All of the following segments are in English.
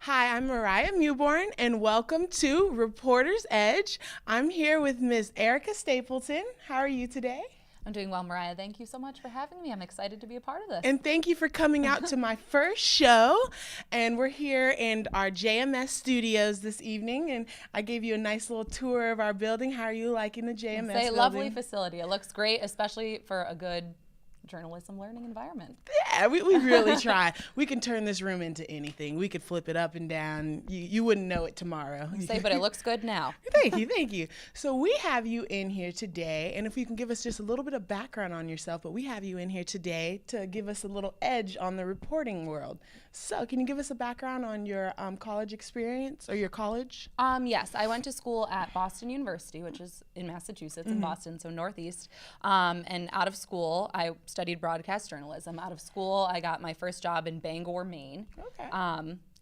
Hi, I'm Mariah Mewborn, and welcome to Reporter's Edge. I'm here with Ms. Erica Stapleton. How are you today? I'm doing well, Mariah. Thank you so much for having me. I'm excited to be a part of this. And thank you for coming out to my first show. And we're here in our JMS studios this evening, and I gave you a nice little tour of our building. How are you liking the JMS It's a building? lovely facility. It looks great, especially for a good journalism learning environment. Yeah, we really try. We can turn this room into anything. We could flip it up and down. You wouldn't know it tomorrow. But it looks good now. Thank you. So we have you in here today, and if you can give us just a little bit of background on yourself, but we have you in here today to give us a little edge on the reporting world. So can you give us a background on your college experience or your college? Yes, I went to school at Boston University, which is in Massachusetts, in Boston, so Northeast. And out of school, I studied broadcast journalism. Out of school, I got my first job in Bangor, Maine. Okay.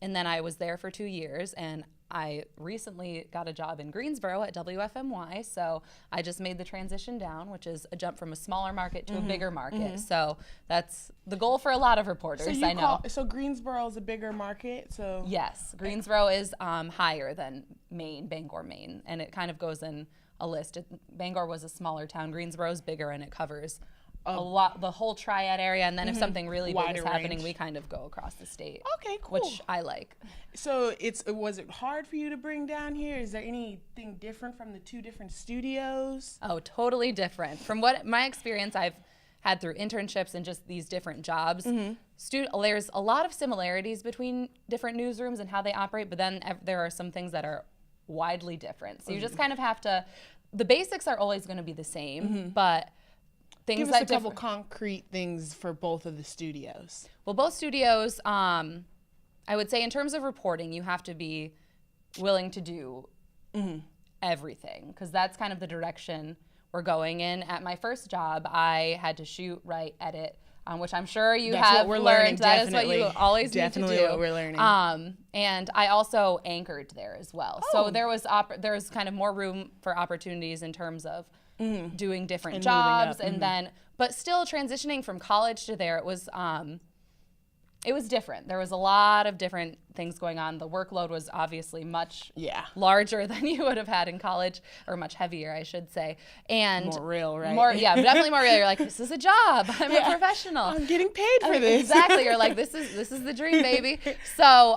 And then I was there for 2 years, and I recently got a job in Greensboro at WFMY, so I just made the transition down, which is a jump from a smaller market to a bigger market. So that's the goal for a lot of reporters, I know. So Greensboro is a bigger market, so... Yes, Greensboro is higher than Maine, Bangor, Maine, and it kind of goes in a list. Bangor was a smaller town, Greensboro is bigger, and it covers a lot, the whole triad area, and then if something really big is happening, range. we kind of go across the state. Okay, cool. Which I like. So was it hard for you to bring down here? Is there anything different from the two different studios? Oh, totally different. From what my experience I've had through internships and just these different jobs, there's a lot of similarities between different newsrooms and how they operate, but then there are some things that are widely different. So you just kind of have to, the basics are always going to be the same, but things Give us a couple concrete things for both of the studios. Well, both studios, I would say in terms of reporting, you have to be willing to do everything, because that's kind of the direction we're going in. At my first job, I had to shoot, write, edit, which I'm sure you have learned. That is what you always need to do. Definitely what we're learning. And I also anchored there as well. So there was kind of more room for opportunities in terms of doing different jobs, and then, but still transitioning from college to there, it was different. There was a lot of different things going on. The workload was obviously much larger than you would have had in college, or much heavier, I should say. And more real, right? Definitely more real. You're like, this is a job. I'm a professional. I'm getting paid for this. Exactly. You're like, this is the dream, baby. So,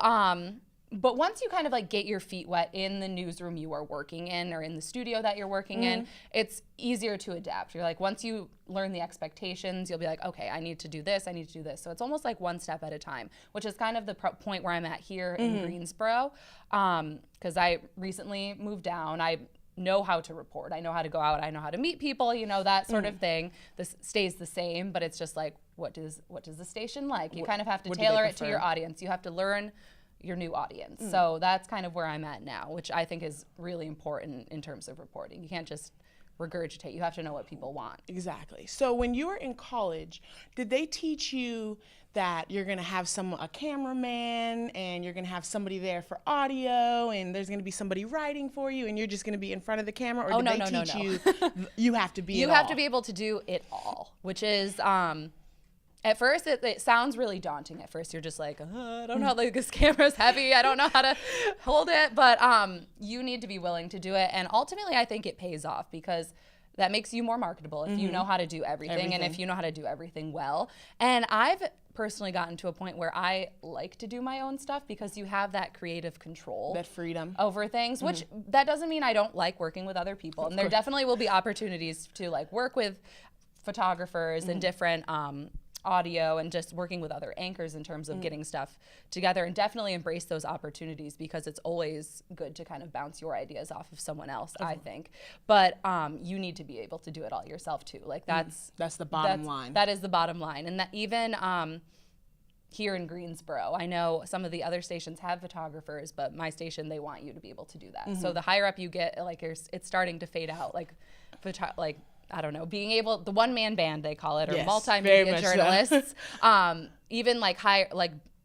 but once you kind of like get your feet wet in the newsroom you are working in, or in the studio that you're working in, it's easier to adapt. You're like, once you learn the expectations, you'll be like, okay, I need to do this, I need to do this. So it's almost like one step at a time, which is kind of the point where I'm at here in Greensboro, because I recently moved down. I know how to report. I know how to go out. I know how to meet people, that sort of thing. This stays the same, but it's just like, what does the station like? You kind of have to tailor it to your audience. You have to learn your new audience. So that's kind of where I'm at now, which I think is really important in terms of reporting. You can't just regurgitate. You have to know what people want. Exactly. So when you were in college, did they teach you that you're going to have a cameraman, and you're going to have somebody there for audio, and there's going to be somebody writing for you, and you're just going to be in front of the camera? Or did they teach you you have to be You have to be able to do it all, which is at first, it sounds really daunting. At first, you're just like, I don't know, like this camera's heavy. I don't know how to hold it. But you need to be willing to do it. And ultimately, I think it pays off, because that makes you more marketable if you know how to do everything, and if you know how to do everything well. And I've personally gotten to a point where I like to do my own stuff, because you have that creative control. That freedom. Over things, which that doesn't mean I don't like working with other people. And there definitely will be opportunities to like work with photographers and different audio, and just working with other anchors in terms of getting stuff together, and definitely embrace those opportunities, because it's always good to kind of bounce your ideas off of someone else, I think. But you need to be able to do it all yourself too. Like that's the bottom line. That is the bottom line. And that even here in Greensboro, I know some of the other stations have photographers, but my station, they want you to be able to do that. So the higher up you get, like it's starting to fade out. Like I don't know, being able, the one-man band, they call it, or multimedia journalists, even like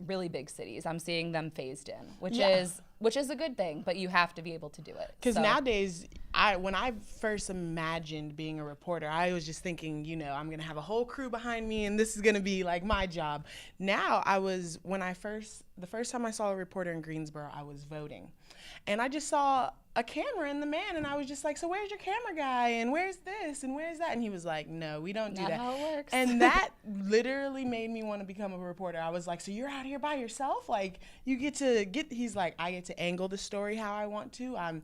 really big cities, I'm seeing them phased in, which is a good thing, but you have to be able to do it. Because nowadays, when I first imagined being a reporter, I was just thinking, you know, I'm gonna have a whole crew behind me, and this is gonna be like my job. Now, the first time I saw a reporter in Greensboro, I was voting, and I just saw a camera in the man, and I was just like, so where's your camera guy, and where's this, and where's that? And he was like, no, we don't do Not that. how it works. And that literally made me want to become a reporter. I was like, so you're out here by yourself? Like, you he's like, I get to angle the story how I want to. I'm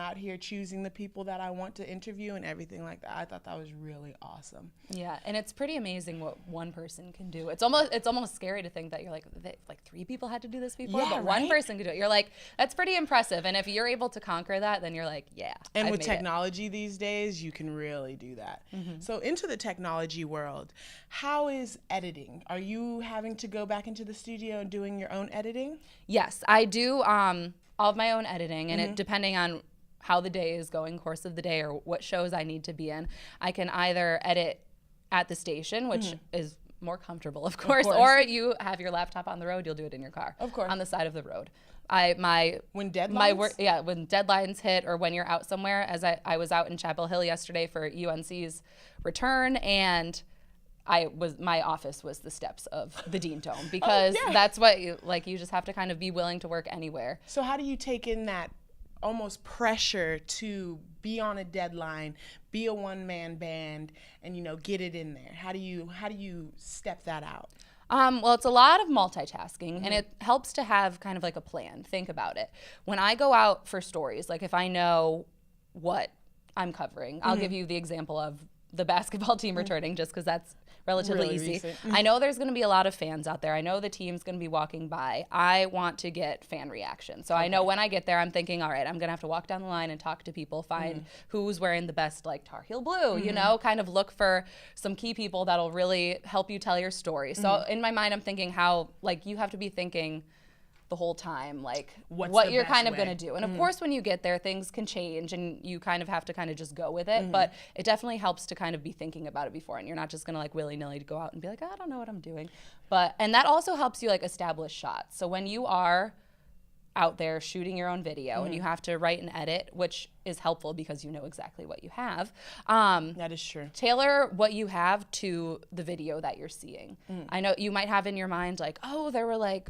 out here choosing the people that I want to interview and everything like that. I thought that was really awesome. Yeah, and it's pretty amazing what one person can do. It's almost scary to think that you're like 3 people had to do this before, Yeah, but one right? person could do it. You're like, that's pretty impressive. And if you're able to conquer that, then you're like, yeah. And I've with made it. technology these days, you can really do that. Mm-hmm. So into the technology world, how is editing? Are you having to go back into the studio and doing your own editing? Yes, I do all of my own editing, and Mm-hmm. it depending on how the day is going, course of the day, or what shows I need to be in, I can either edit at the station, which is more comfortable, of course, or you have your laptop on the road, you'll do it in your car. Of course. On the side of the road. When deadlines? When deadlines hit, or when you're out somewhere, as I was out in Chapel Hill yesterday for UNC's return, and my office was the steps of the Dean Dome, because yeah. that's what you just have to kind of be willing to work anywhere. So how do you take in that almost pressure to be on a deadline, be a one-man band, and, you know, get it in there? How do you step that out? Well, it's a lot of multitasking, and it helps to have kind of like a plan. Think about it. When I go out for stories, like if I know what I'm covering, I'll give you the example of the basketball team returning, just because that's relatively Really easy. recent. I know there's going to be a lot of fans out there. I know the team's going to be walking by. I want to get fan reaction. So I know when I get there, I'm thinking, all right, I'm going to have to walk down the line and talk to people, find who's wearing the best, like, Tar Heel blue, you know, kind of look for some key people that'll really help you tell your story. So in my mind, I'm thinking how, like, you have to be thinking the whole time, like, what you're kind of going to do. And of course, when you get there, things can change, and you kind of have to kind of just go with it. But it definitely helps to kind of be thinking about it before, and you're not just going to, like, willy-nilly go out and be like, I don't know what I'm doing. And that also helps you, like, establish shots. So when you are out there shooting your own video and you have to write and edit, which is helpful because you know exactly what you have. That is true. Tailor what you have to the video that you're seeing. I know you might have in your mind, like, oh, there were, like,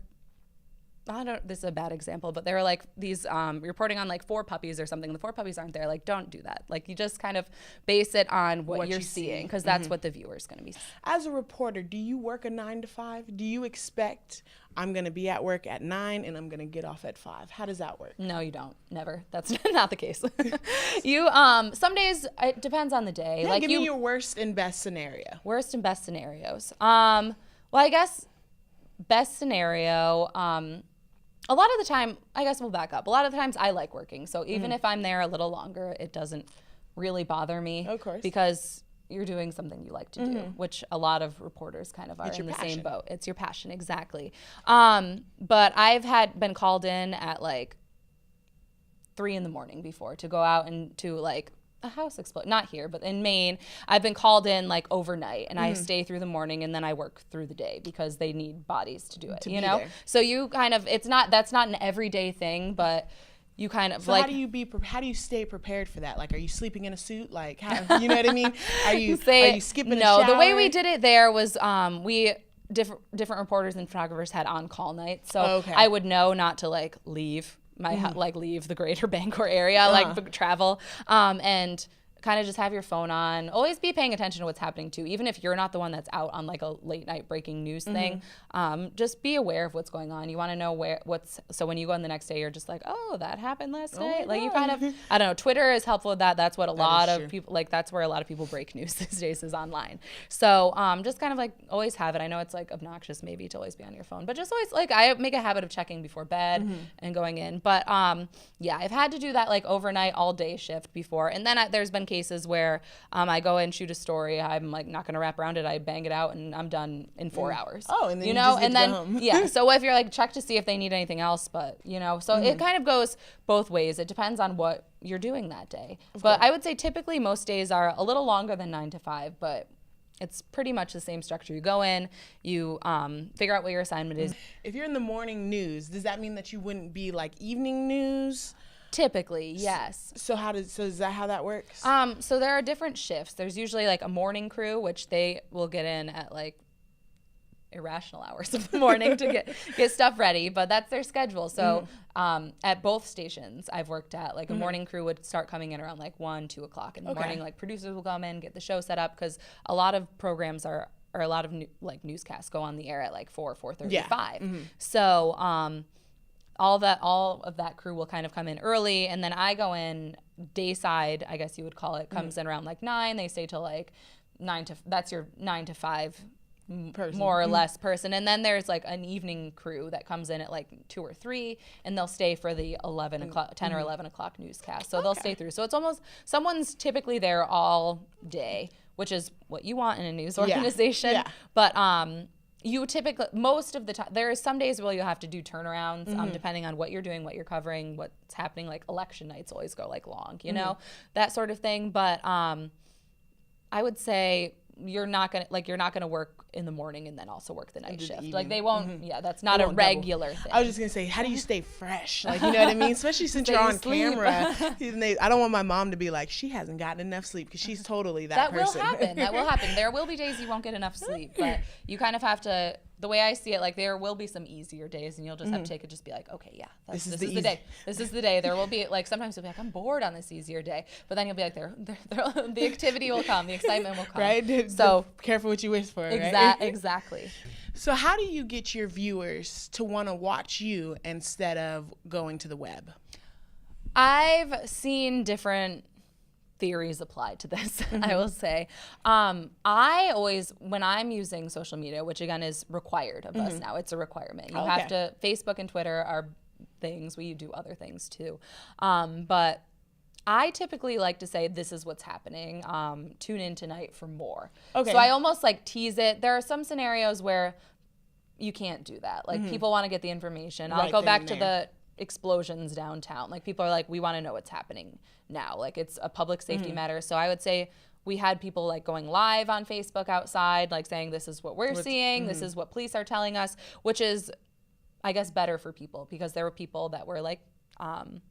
this is a bad example, but they were like these reporting on like 4 puppies or something. The 4 puppies aren't there. Like, don't do that. Like, you just kind of base it on what you're seeing, because that's what the viewer's going to be. As a reporter, do you work a 9 to 5? Do you expect I'm going to be at work at 9 and I'm going to get off at 5? How does that work? No, you don't. Never. That's not the case. You some days it depends on the day. Yeah, like, give me your worst and best scenario. Worst and best scenarios. Well, I guess best scenario. A lot of the time, I guess we'll back up. A lot of the times I like working. So even if I'm there a little longer, it doesn't really bother me. Of course. Because you're doing something you like to do, which a lot of reporters kind of are in the same passion. boat. It's your passion, exactly. But I've been called in at like 3 a.m. before to go out and to like a house explode. Not here, but in Maine, I've been called in like overnight, and I stay through the morning, and then I work through the day because they need bodies to do it. You know, there. so you kind of that's not an everyday thing, but you kind of So like. how do you stay prepared for that? Like, are you sleeping in a suit? Like, how, you know what I mean? Are you skipping a shower? No, the way we did it there was different reporters and photographers had on-call nights, so I would know not to like leave leave the greater Bangor area, like travel, and kind of just have your phone on. Always be paying attention to what's happening too, even if you're not the one that's out on like a late night breaking news thing. Just be aware of what's going on. You want to know so when you go in the next day, you're just like, oh, that happened last night. Like, you kind of, I don't know, Twitter is helpful with that. That's what a lot of people, like, that's where a lot of people break news these days, is online. So just kind of like always have it. I know it's like obnoxious maybe to always be on your phone, but just always, like, I make a habit of checking before bed and going in. But yeah, I've had to do that like overnight, all day shift before. And then there's been cases where I go and shoot a story. I'm like not gonna wrap around it. I bang it out and I'm done in 4 hours. Oh, and then you you know, just get and to then go home. yeah. So if you're like, check to see if they need anything else, but you know, so it kind of goes both ways. It depends on what you're doing that day. But I would say typically most days are a little longer than 9 to 5, but it's pretty much the same structure. You go in, you figure out what your assignment is. If you're in the morning news, does that mean that you wouldn't be like evening news? Typically, yes. So is that how that works? So there are different shifts. There's usually like a morning crew, which they will get in at like irrational hours of the morning to get stuff ready, but that's their schedule. So at both stations I've worked at, like a morning crew would start coming in around like 1, 2 o'clock in the morning. Like producers will come in, get the show set up, because a lot of programs or a lot of newscasts go on the air at like 4:35. So all of that crew will kind of come in early, and then I go in dayside, I guess you would call it, comes in around like 9. They stay till like 9 to, that's your 9 to 5 person. More or less person. And then there's like an evening crew that comes in at like 2 or 3, and they'll stay for the 10 or 11 o'clock newscast. So they'll stay through. So it's almost, someone's typically there all day, which is what you want in a news organization. Yeah. But you typically, most of the time, there are some days where you'll have to do turnarounds, depending on what you're doing, what you're covering, what's happening. Like election nights always go like long, you know, that sort of thing. But I would say you're not gonna work in the morning and then also work the night shift. Like they won't. Yeah, that's not a regular thing. I was just gonna say, how do you stay fresh? Like, you know what I mean? Especially since you're on camera. I don't want my mom to be like, she hasn't gotten enough sleep, because she's totally that person. That will happen. There will be days you won't get enough sleep, but you kind of have to. The way I see it, like there will be some easier days, and you'll just have to take it. Just be like, okay, yeah, this is the day. This is the day. There will be like sometimes you'll be like, I'm bored on this easier day, but then you'll be like, the activity will come, the excitement will come. Right. So careful what you wish for. Right? Exactly. So how do you get your viewers to want to watch you instead of going to the web? I've seen different theories applied to this, I will say. I always, when I'm using social media, which again is required of us now, it's a requirement. You have to, Facebook and Twitter are things, we do other things too. But I typically like to say, this is what's happening. Tune in tonight for more. Okay. So I almost like tease it. There are some scenarios where you can't do that. Like people want to get the information. I'll go back to the explosions downtown. Like people are like, we want to know what's happening now. Like it's a public safety matter. So I would say we had people like going live on Facebook outside, like saying, this is what we're seeing. This is what police are telling us, which is, I guess, better for people, because there were people that were like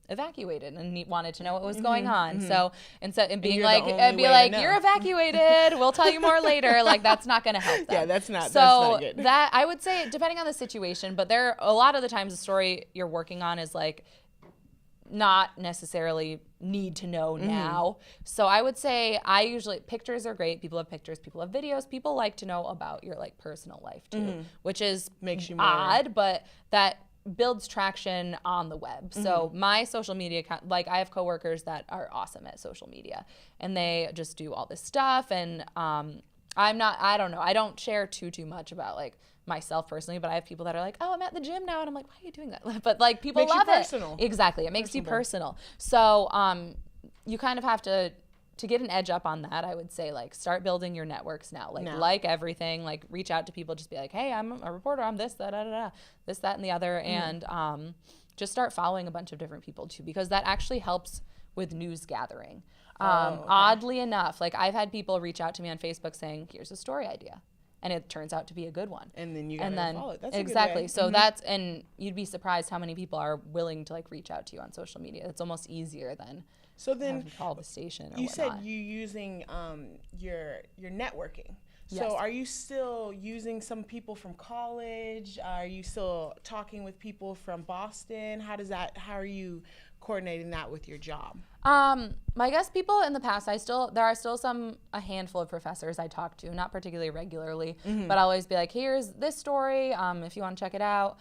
evacuated and wanted to know what was going on. So instead of being like, you're evacuated, we'll tell you more later, like that's not going to help them. Yeah, that's not good. That, I would say, depending on the situation, but there, a lot of the times the story you're working on is like not necessarily need to know now. So I would say pictures are great. People have pictures, people have videos. People like to know about your like personal life too, which is makes you odd, but that builds traction on the web. So my social media account, like I have coworkers that are awesome at social media, and they just do all this stuff. And I don't share too much about like myself personally, but I have people that are like, oh, I'm at the gym now, and I'm like, why are you doing that? But like people love it. Exactly, it makes you personal. So you kind of have to get an edge up on that. I would say like start building your networks now. Like everything, like reach out to people, just be like, hey, I'm a reporter, I'm this, this, that, and the other, and just start following a bunch of different people too, because that actually helps with news gathering. Oddly enough, like I've had people reach out to me on Facebook saying, here's a story idea, and it turns out to be a good one. And then you gotta follow it. That's exactly. A good way. So that's, and you'd be surprised how many people are willing to like reach out to you on social media. It's almost easier than call the station or you whatnot. said you using your networking. Yes. So are you still using some people from college? Are you still talking with people from Boston? How are you coordinating that with your job? I guess people in the past, there are still a handful of professors I talk to, not particularly regularly, but I'll always be like, here's this story, if you want to check it out.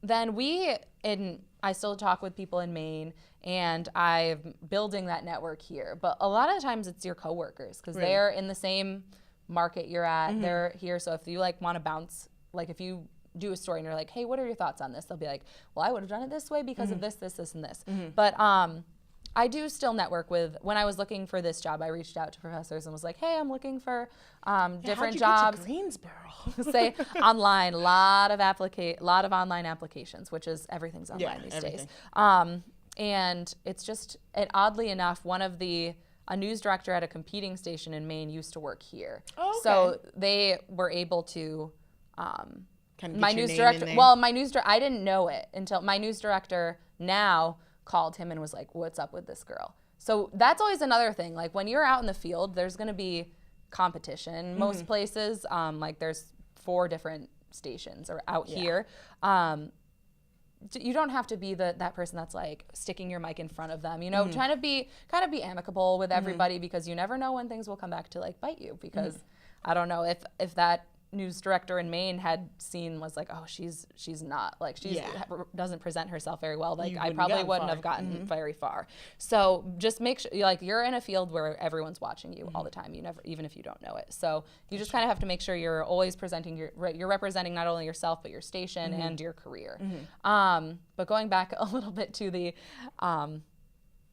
Then I still talk with people in Maine, and I'm building that network here. But a lot of times it's your coworkers, because they're in the same market you're at. They're here, so if you like want to bounce, like if you do a story and you're like, hey, what are your thoughts on this? They'll be like, well, I would have done it this way because of this, and this. But I do still network with, when I was looking for this job, I reached out to professors and was like, hey, I'm looking for different jobs. Get to Greensboro? Say online, lot of online applications, which is everything's online these days. And it's just, oddly enough, a news director at a competing station in Maine used to work here. Oh, okay. So they were able to, my news director, I didn't know it until my news director now called him and was like, what's up with this girl? So that's always another thing. Like when you're out in the field, there's going to be competition. Most places, like there's 4 different stations or out here. You don't have to be that person that's like sticking your mic in front of them, you know, trying to be kind of be amicable with everybody, because you never know when things will come back to like bite you, because I don't know if that news director in Maine had seen was like, oh, she's not like doesn't present herself very well, like I probably wouldn't have gotten very far. So just make sure like you're in a field where everyone's watching you all the time, you never, even if you don't know it. So you just kind of have to make sure you're always presenting you're representing not only yourself but your station and your career. But going back a little bit to the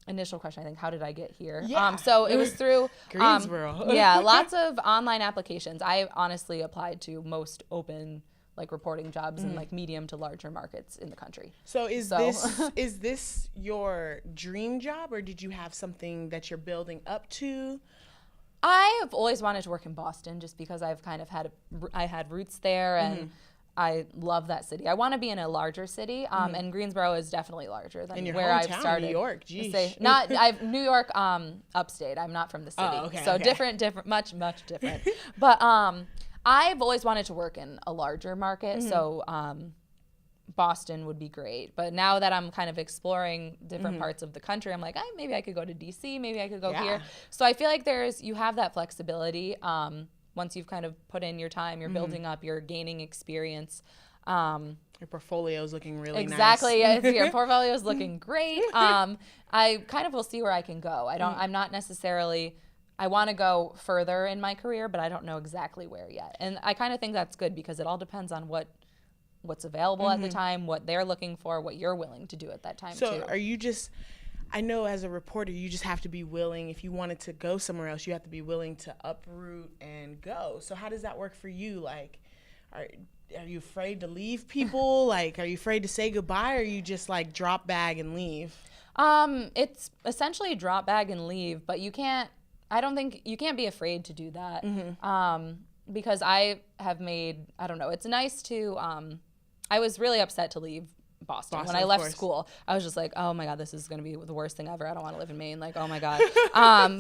initial question, I think, how did I get here? So it was through Greensboro. Lots of online applications. I honestly applied to most open like reporting jobs in like medium to larger markets in the country. So is this your dream job, or did you have something that you're building up to? I have always wanted to work in Boston just because I've kind of had roots there, and I love that city. I want to be in a larger city, and Greensboro is definitely larger than where I've started. New York, geez. New York, upstate. I'm not from the city, different, much different. But I've always wanted to work in a larger market, so Boston would be great. But now that I'm kind of exploring different parts of the country, I'm like, maybe I could go to DC, maybe I could go here. So I feel like you have that flexibility. Once you've kind of put in your time, you're building up, you're gaining experience. Your portfolio is looking really nice. Exactly. Your portfolio is looking great. I kind of will see where I can go. I'm not necessarily, I want to go further in my career, but I don't know exactly where yet. And I kind of think that's good, because it all depends on what's available at the time, what they're looking for, what you're willing to do at that time too. So are you just, I know as a reporter, you just have to be willing, if you wanted to go somewhere else, you have to be willing to uproot and go. So how does that work for you? Like, are you afraid to leave people? Like, are you afraid to say goodbye, or you just like drop bag and leave? It's essentially drop bag and leave, but I don't think you can't be afraid to do that. Because I don't know, it's nice to, I was really upset to leave Boston. When I left school, I was just like, oh my God, this is going to be the worst thing ever. I don't want to live in Maine. Like, oh my God.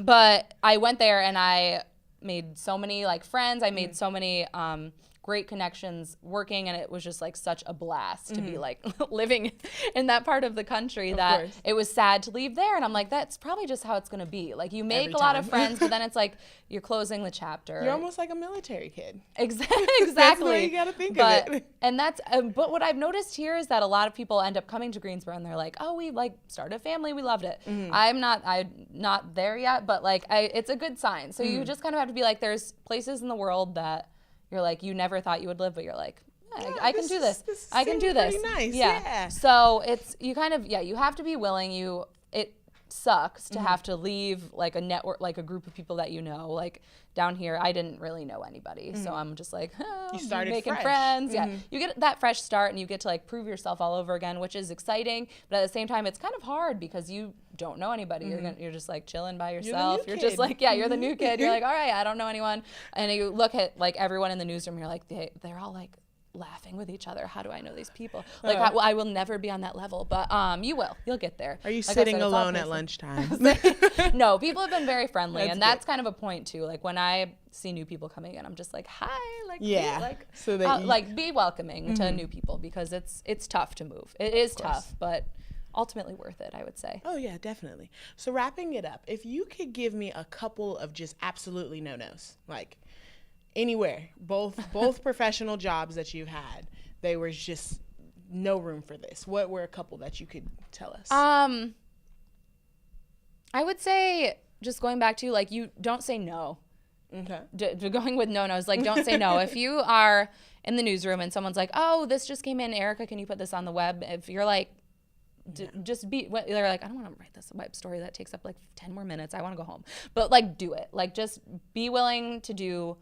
But I went there and I made so many like friends. I made so many great connections working, and it was just like such a blast to be like living in that part of the country that it was sad to leave there. And I'm like, that's probably just how it's going to be. Like you make a lot of friends, but then it's like you're closing the chapter. You're almost like a military kid. Exactly. That's the way you got to think of it. And that's, but what I've noticed here is that a lot of people end up coming to Greensboro and they're like, oh, we like started a family. We loved it. I'm not there yet, but like it's a good sign. So you just kind of have to be like, there's places in the world that you're like, you never thought you would live, but you're like, I can do this. I can do this. Nice. Yeah. So it's, you kind of, you have to be willing. It sucks to have to leave like a network, like a group of people that you know. Like down here, I didn't really know anybody. So I'm just like, you started making fresh. friends. Yeah. You get that fresh start and you get to like prove yourself all over again, which is exciting. But at the same time, it's kind of hard because you don't know anybody. You're just like chilling by yourself. You're just like, you're the new kid. You're like, all right, I don't know anyone. And you look at like everyone in the newsroom, you're like, they're all like laughing with each other. How do I know these people? Like I will never be on that level, but you will. You'll get there. Are you sitting alone at lunchtime? No, people have been very friendly, and that's kind of a point too. Like when I see new people coming in, I'm just like, hi, like so that like be welcoming to new people, because it's tough to move. It is tough, but ultimately worth it, I would say. Oh yeah, definitely. So wrapping it up, if you could give me a couple of just absolutely no-nos, like anywhere, both professional jobs that you've had, they were just no room for this. What were a couple that you could tell us? I would say, just going back to like, you don't say no. Okay. Going with no-nos, like don't say no. If you are in the newsroom and someone's like, oh, this just came in, Erica, can you put this on the web? If you're like, just be, they're like, I don't want to write this web story that takes up like 10 more minutes. I want to go home. But like, do it. Like, just be willing to do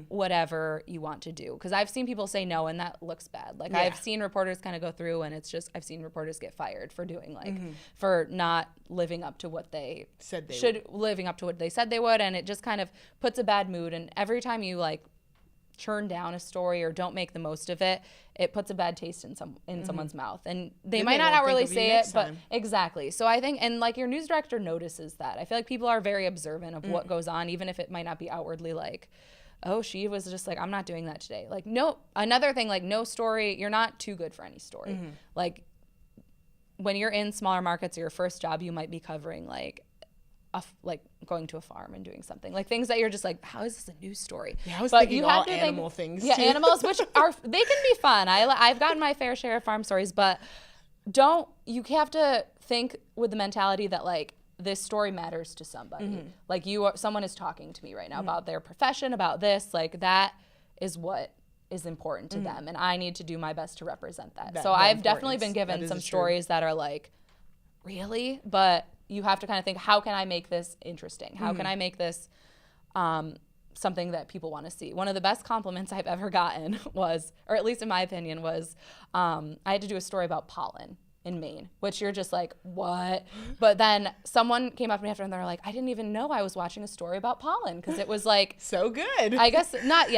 whatever you want to do. Because I've seen people say no, and that looks bad. Like, I've seen reporters kind of go through, and it's just, I've seen reporters get fired for doing like, for not living up to what they said they would. Living up to what they said they would. And it just kind of puts a bad mood. And every time you like churn down a story or don't make the most of it, it puts a bad taste in someone's mouth, and they Then might they not won't outwardly think of you say it, next but time. exactly. So I think, and like your news director notices that. I feel like people are very observant of what goes on, even if it might not be outwardly like, oh, she was just like, I'm not doing that today. Like, no, another thing, like no story, you're not too good for any story. Like when you're in smaller markets or your first job, you might be covering like going to a farm and doing something, like things that you're just like, how is this a news story? Yeah, I was But thinking you all have to animal think, things yeah, too. animals, which they can be fun. I've gotten my fair share of farm stories, but you have to think with the mentality that like this story matters to somebody. Like someone is talking to me right now about their profession, about this, like that is what is important to them, and I need to do my best to represent that. So I've definitely been given some stories that are like, really? But you have to kind of think, how can I make this interesting? How can I make this something that people want to see? One of the best compliments I've ever gotten was, or at least in my opinion, was I had to do a story about pollen in Maine, which you're just like, what? But then someone came up to me after and they're like, I didn't even know I was watching a story about pollen, because it was like, So good. I guess not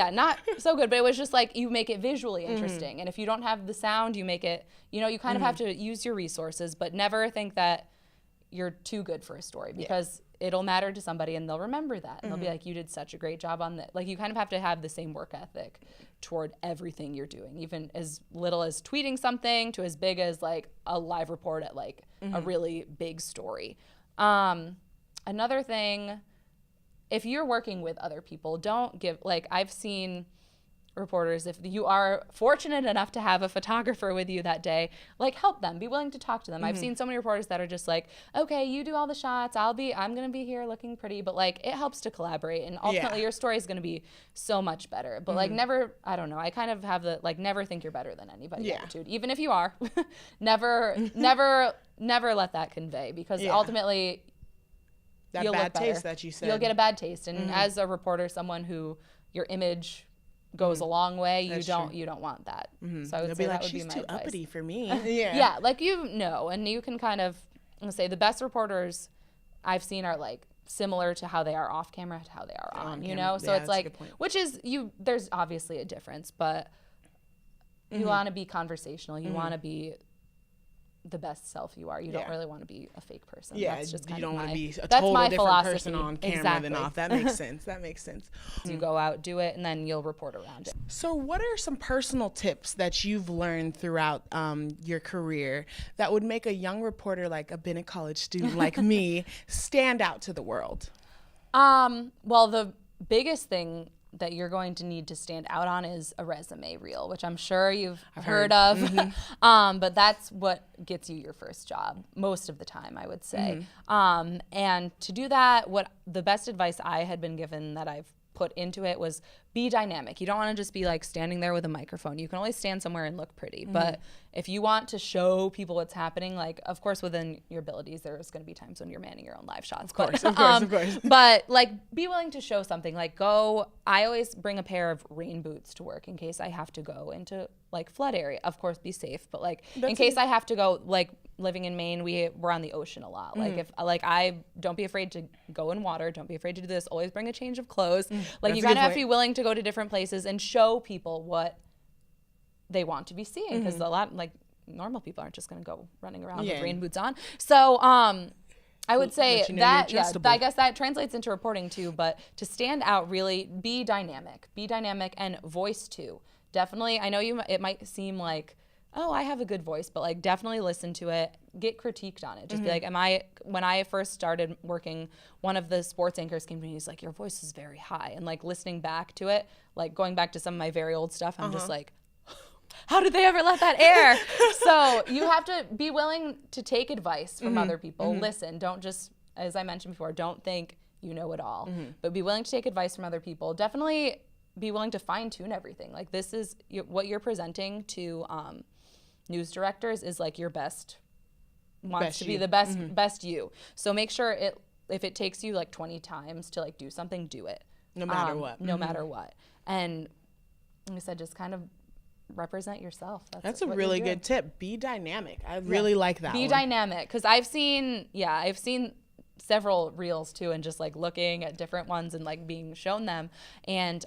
so good, but it was just like you make it visually interesting. And if you don't have the sound, you make it, you kind of have to use your resources, but never think that you're too good for a story, because it'll matter to somebody and they'll remember that. And they'll be like, you did such a great job on that. Like you kind of have to have the same work ethic toward everything you're doing, even as little as tweeting something to as big as like a live report at like a really big story. Another thing, if you're working with other people, don't give, like I've seen reporters, if you are fortunate enough to have a photographer with you that day, like help them, be willing to talk to them. I've seen so many reporters that are just like, okay, you do all the shots, I'm gonna be here looking pretty, but like it helps to collaborate, and ultimately your story is gonna be so much better. But like never, I don't know, I kind of have the like never think you're better than anybody attitude, even if you are. never let that convey, because ultimately that you'll bad look better. taste that you said. You'll get a bad taste, and as a reporter, someone who your image goes a long way, you don't want that. So I would say that would be my too advice. uppity for me. Yeah, like and you can kind of say the best reporters I've seen are like similar to how they are off camera to how they are on, So it's like, which is there's obviously a difference, but you want to be conversational. You want to be the best self you are. You don't really want to be a fake person. Yeah, that's just kind you don't want to be a that's total my different philosophy. person on camera than off. That makes sense. That makes sense. You go out, do it, and then you'll report around it. So what are some personal tips that you've learned throughout your career that would make a young reporter, like a Bennett College student like me, stand out to the world? Well, the biggest thing that you're going to need to stand out on is a resume reel, which I'm sure you've heard of. But that's what gets you your first job most of the time, I would say. And to do that, what the best advice I had been given that I've put into it was be dynamic. You don't want to just be like standing there with a microphone. You can always stand somewhere and look pretty. But if you want to show people what's happening, like of course within your abilities, there's going to be times when you're manning your own live shots. Of course. But like be willing to show something. Like I always bring a pair of rain boots to work in case I have to go into like flood area. Of course, be safe. But like in case I have to go, like living in Maine, we're on the ocean a lot. Like if I don't be afraid to go in water. Don't be afraid to do this. Always bring a change of clothes. Like you kind of have to be willing to go to different places and show people what they want to be seeing, because a lot like normal people aren't just going to go running around with rain boots on. So I would say that I guess that translates into reporting too, but to stand out, really be dynamic and voice too. Definitely, I know it might seem like, oh, I have a good voice, but like definitely listen to it, get critiqued on it. Just be like, when I first started working, one of the sports anchors came to me, he's like, your voice is very high. And like listening back to it, like going back to some of my very old stuff, I'm just like, how did they ever let that air? So you have to be willing to take advice from other people. Listen, don't just, as I mentioned before, don't think you know it all, but be willing to take advice from other people. Definitely be willing to fine tune everything. Like this is what you're presenting to news directors is like your best to be the best you. So make sure if it takes you like 20 times to like do something, do it. No matter what. No matter what. And like I said, just kind of represent yourself. That's a really good tip. Be dynamic. I really like that. Be dynamic, because I've seen several reels too, and just like looking at different ones and like being shown them. And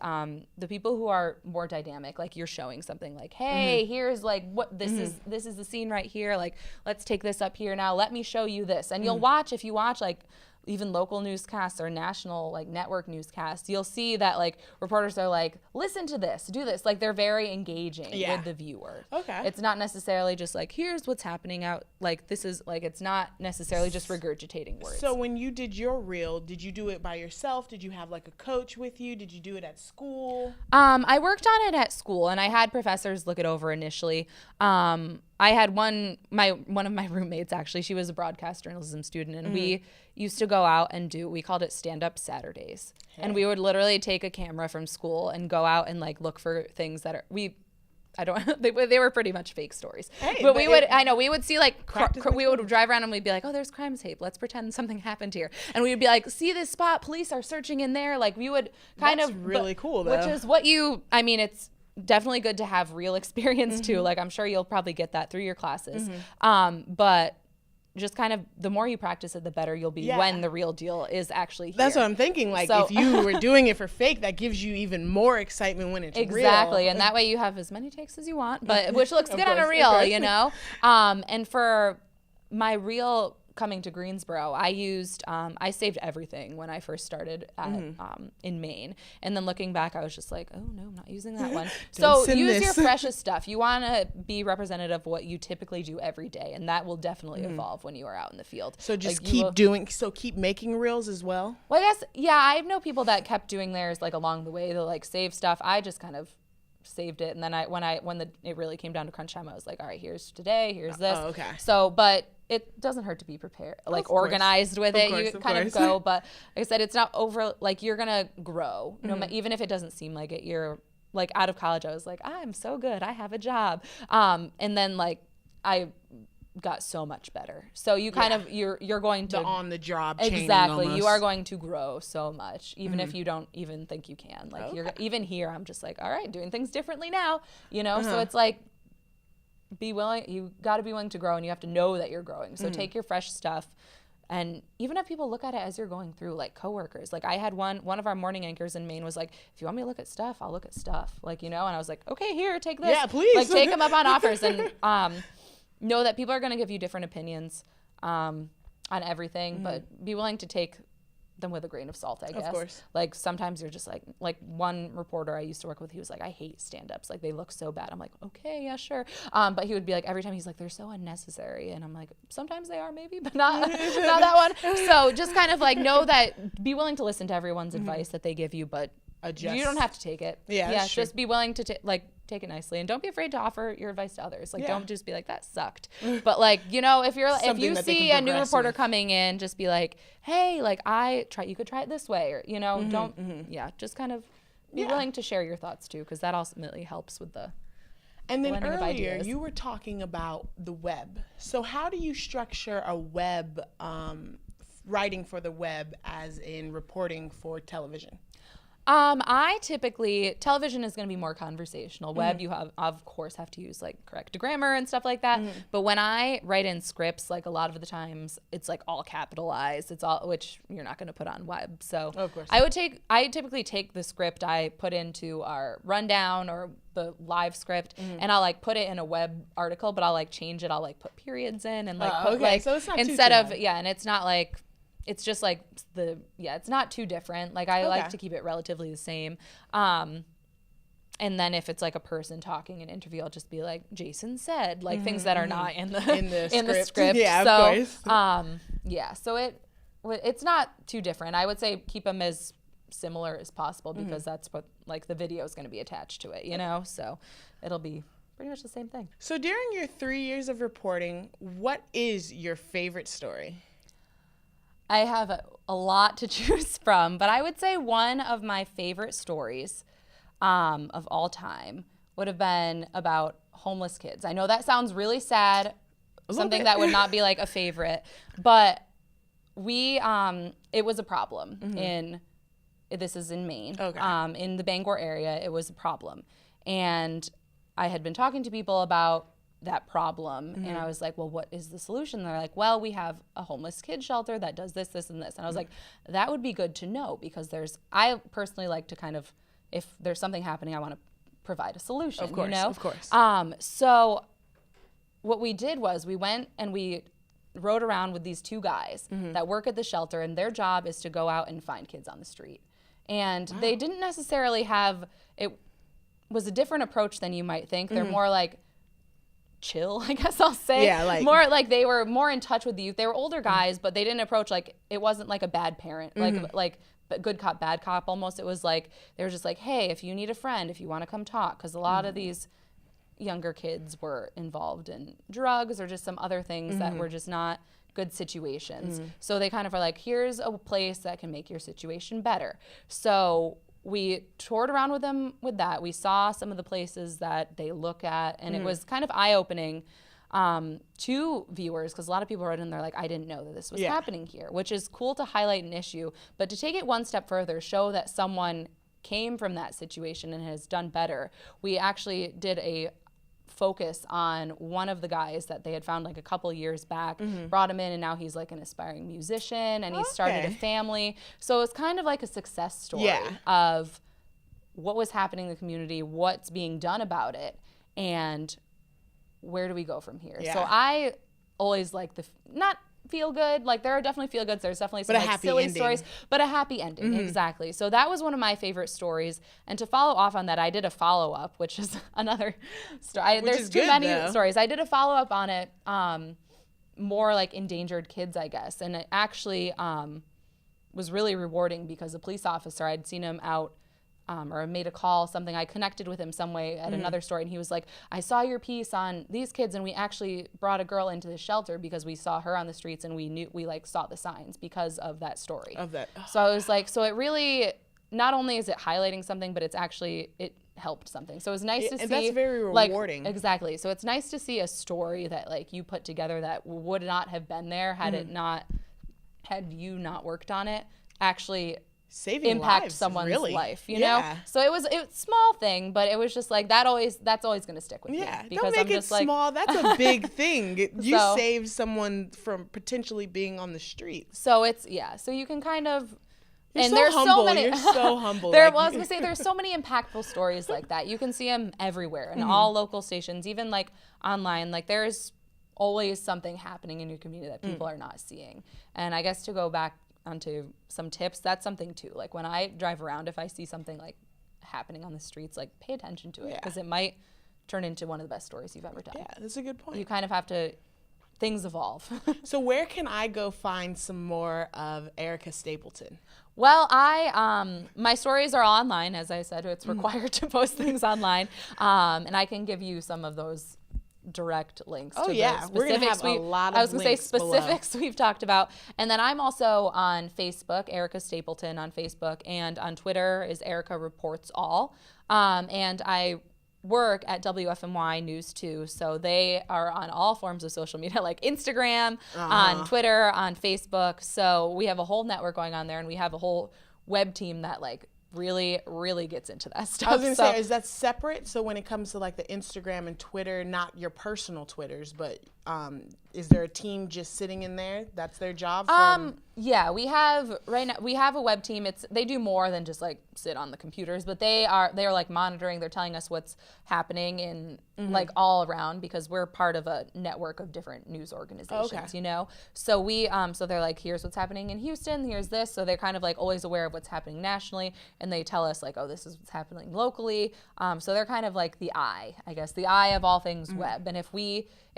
the people who are more dynamic, like you're showing something like, hey, here's like what this is the scene right here. Like, let's take this up here now. Let me show you this. And you'll watch, if you watch like even local newscasts or national like network newscasts, you'll see that like reporters are like, listen to this, do this. Like they're very engaging with the viewer. Okay. It's not necessarily just like, here's what's happening out. Like this is like, it's not necessarily just regurgitating words. So when you did your reel, did you do it by yourself? Did you have like a coach with you? Did you do it at school? I worked on it at school, and I had professors look it over initially. I had one of my roommates, actually, she was a broadcast journalism student, and we used to go out and we called it stand-up Saturdays. Hey. And we would literally take a camera from school and go out and like look for things that they were pretty much fake stories. Hey, but we would see like, we would drive around and we'd be like, oh, there's crime tape. Let's pretend something happened here. And we would be like, see this spot? Police are searching in there. Like we would That's really cool, though. Which is it's definitely good to have real experience too. Like I'm sure you'll probably get that through your classes. But just kind of the more you practice it, the better you'll be when the real deal is actually here. That's what I'm thinking. Like if you were doing it for fake, that gives you even more excitement when it's real. Exactly. And that way you have as many takes as you want, but which looks good on a reel, you know? And for my reel coming to Greensboro, I used, I saved everything when I first started at, in Maine. And then looking back, I was just like, oh no, I'm not using that one. So use your freshest stuff. You want to be representative of what you typically do every day. And that will definitely evolve when you are out in the field. So just keep making reels as well? Well, I guess, yeah, I know people that kept doing theirs like along the way. They'll like save stuff. I just kind of saved it. And then when it really came down to crunch time, I was like, all right, here's today, here's this. Oh, okay. So, but it doesn't hurt to be prepared, like organized with it. You kind of go, but like I said, it's not over, like you're going to grow, even if it doesn't seem like it. You're like out of college, I was like, I'm so good. I have a job. And then like I got so much better. So you kind of, you're going to. The on the job training. Exactly. Almost. You are going to grow so much, even if you don't even think you can. Like you're, even here, I'm just like, all right, doing things differently now, So it's like, you got to be willing to grow, and you have to know that you're growing. So take your fresh stuff, and even if people look at it as you're going through, like coworkers. Like I had one of our morning anchors in Maine was like, if you want me to look at stuff, I'll look at stuff. Like, and I was like, okay, here, take this. Yeah, please. Like take them up on offers, and know that people are going to give you different opinions on everything, but be willing to take them with a grain of salt, I guess. Of course. Like sometimes you're just like one reporter I used to work with, he was like, I hate stand-ups. Like they look so bad. I'm like, okay, yeah, sure. But he would be like, every time he's like, they're so unnecessary. And I'm like, sometimes they are maybe, but not that one. So just kind of like know that, be willing to listen to everyone's advice that they give you, but adjust. You don't have to take it. Yeah, just be willing to take it nicely, and don't be afraid to offer your advice to others. Like don't just be like, that sucked. But like, if you see a new reporter coming in, just be like, hey, like you could try it this way, or just kind of be willing to share your thoughts too, because that ultimately helps with the And then earlier you were talking about the web. So how do you structure a web writing for the web as in reporting for television? Television is going to be more conversational. Web, you of course have to use like correct grammar and stuff like that. But when I write in scripts, like a lot of the times it's like all capitalized. It's all, which you're not going to put on web. So of course. I typically take the script I put into our rundown or the live script, and I'll like put it in a web article, but I'll like change it. I'll like put periods in and like put like, so it's not instead of, and it's not like, it's just like it's not too different. Like I like to keep it relatively the same. And then if it's like a person talking an interview, I'll just be like, Jason said, like things that are not in the script. Yeah, of course. So it's not too different. I would say keep them as similar as possible, because that's what like the video is going to be attached to it, so it'll be pretty much the same thing. So during your 3 years of reporting, what is your favorite story? I have a lot to choose from, but I would say one of my favorite stories of all time would have been about homeless kids. I know that sounds really sad, something that would not be like a favorite, but it was a problem this is in Maine, in the Bangor area. It was a problem, and I had been talking to people about that problem. And I was like, well, what is the solution? They're like, well, we have a homeless kid shelter that does this, this, and this. And I was like, that would be good to know, because I personally like to kind of, if there's something happening, I want to provide a solution, Of course, you know? of course. So what we did was we went and we rode around with these 2 guys that work at the shelter, and their job is to go out and find kids on the street. And they didn't necessarily have, it was a different approach than you might think. They're more like chill, I guess I'll say. Yeah, like more like they were more in touch with the youth. They were older guys, but they didn't approach like, it wasn't like a bad parent, like good cop, bad cop almost. It was like, they were just like, hey, if you need a friend, if you want to come talk, because a lot of these younger kids were involved in drugs or just some other things that were just not good situations. So they kind of are like, here's a place that can make your situation better. So we toured around with them with that. We saw some of the places that they look at, and it was kind of eye-opening to viewers, because a lot of people wrote in there like, I didn't know that this was happening here, which is cool to highlight an issue. But to take it one step further, show that someone came from that situation and has done better. We actually did a focus on one of the guys that they had found like a couple years back, brought him in, and now he's like an aspiring musician, and he started a family. So it's kind of like a success story of what was happening in the community, what's being done about it, and where do we go from here. So I always like not feel good, like there are definitely feel goods, there's definitely some like silly stories, but a happy ending. Exactly. So that was one of my favorite stories. And to follow off on that, I did a follow-up, which is another story. There's too many stories. I did a follow-up on it, more like endangered kids, I guess, and it actually was really rewarding, because a police officer, I'd seen him out or made a call, something, I connected with him some way at another story, and he was like, I saw your piece on these kids, and we actually brought a girl into the shelter because we saw her on the streets, and we like saw the signs because of that story. So I was like, so it really, not only is it highlighting something, but it's actually, it helped something. So it was nice to see. And that's very rewarding. Like, exactly. So it's nice to see a story that like you put together that would not have been there had had you not worked on it, actually impact lives, someone's really. life, you know? So it's a small thing, but it was just like that's always going to stick with me. Because don't make it small. That's a big thing. You saved someone from potentially being on the street. So it's, so you can kind of, You're and so there's humble. so many. You're so humble. I was gonna say there's so many impactful stories like that. You can see them everywhere in all local stations, even like online. Like there's always something happening in your community that people are not seeing. And I guess to go back onto some tips, that's something too. Like when I drive around, if I see something like happening on the streets, like pay attention to it, because it might turn into one of the best stories you've ever done. Yeah, that's a good point. You kind of have to, things evolve. So where can I go find some more of Erica Stapleton? Well, my stories are online. As I said, it's required to post things online. And I can give you some of those direct links to the specifics. We're gonna have a lot of I was gonna say specifics below. We've talked about. And then I'm also on Facebook, Erica Stapleton on Facebook, and on Twitter is Erica Reports All. And I work at WFMY News 2, so they are on all forms of social media, like Instagram, on Twitter, on Facebook. So we have a whole network going on there, and we have a whole web team that like really gets into that stuff. I was gonna say, is that separate? So when it comes to like the Instagram and Twitter, not your personal Twitters, but is there a team just sitting in there? That's their job? Yeah, we have a web team. They do more than just like sit on the computers, but they are like monitoring. They're telling us what's happening in like all around, because we're part of a network of different news organizations, you know? So we, so they're like, here's what's happening in Houston, here's this. So they're kind of like always aware of what's happening nationally, and they tell us like, oh, this is what's happening locally. So they're kind of like the eye, I guess, the eye of all things web. And if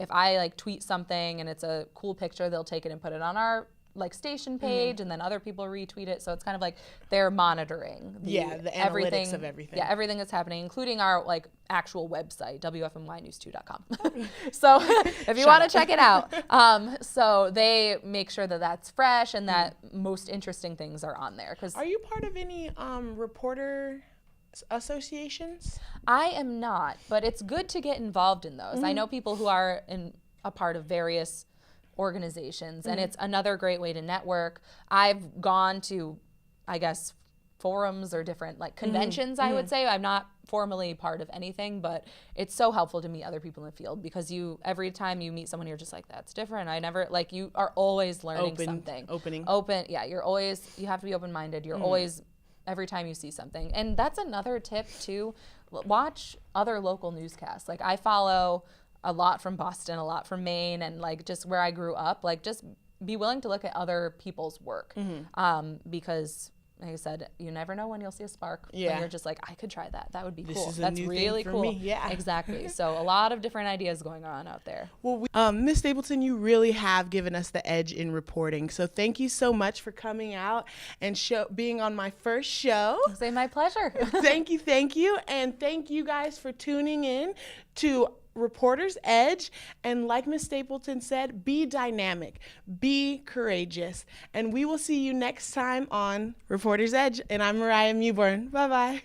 I like tweet something and it's a cool picture, they'll take it and put it on our like station page, and then other people retweet it. So it's kind of like they're monitoring the analytics of everything. Yeah, everything that's happening, including our like actual website, WFMYnews2.com. So if you want to check it out, so they make sure that that's fresh and that most interesting things are on there. Are you part of any reporter associations? I am not, but it's good to get involved in those. I know people who are a part of various organizations, and it's another great way to network. I've gone to, I guess, forums or different like conventions, I would say. I'm not formally part of anything, but it's so helpful to meet other people in the field because every time you meet someone, you're just like, that's different. I never, like, you are always learning something. Yeah, you have to be open-minded. You're always, every time you see something. And that's another tip too. Watch other local newscasts. Like, I follow a lot from Boston, a lot from Maine, and like just where I grew up. Like, just be willing to look at other people's work because, like I said, you never know when you'll see a spark. Yeah. When you're just like, I could try that. That would be This cool. is a That's new really thing for cool. me. Yeah. Exactly. So a lot of different ideas going on out there. Well, Ms. Stapleton, you really have given us the edge in reporting. So thank you so much for coming out and being on my first show. Say my pleasure. Thank you. And thank you guys for tuning in to Reporter's Edge. And like Ms. Stapleton said, be dynamic, be courageous. And we will see you next time on Reporter's Edge. And I'm Mariah Mewborn. Bye-bye.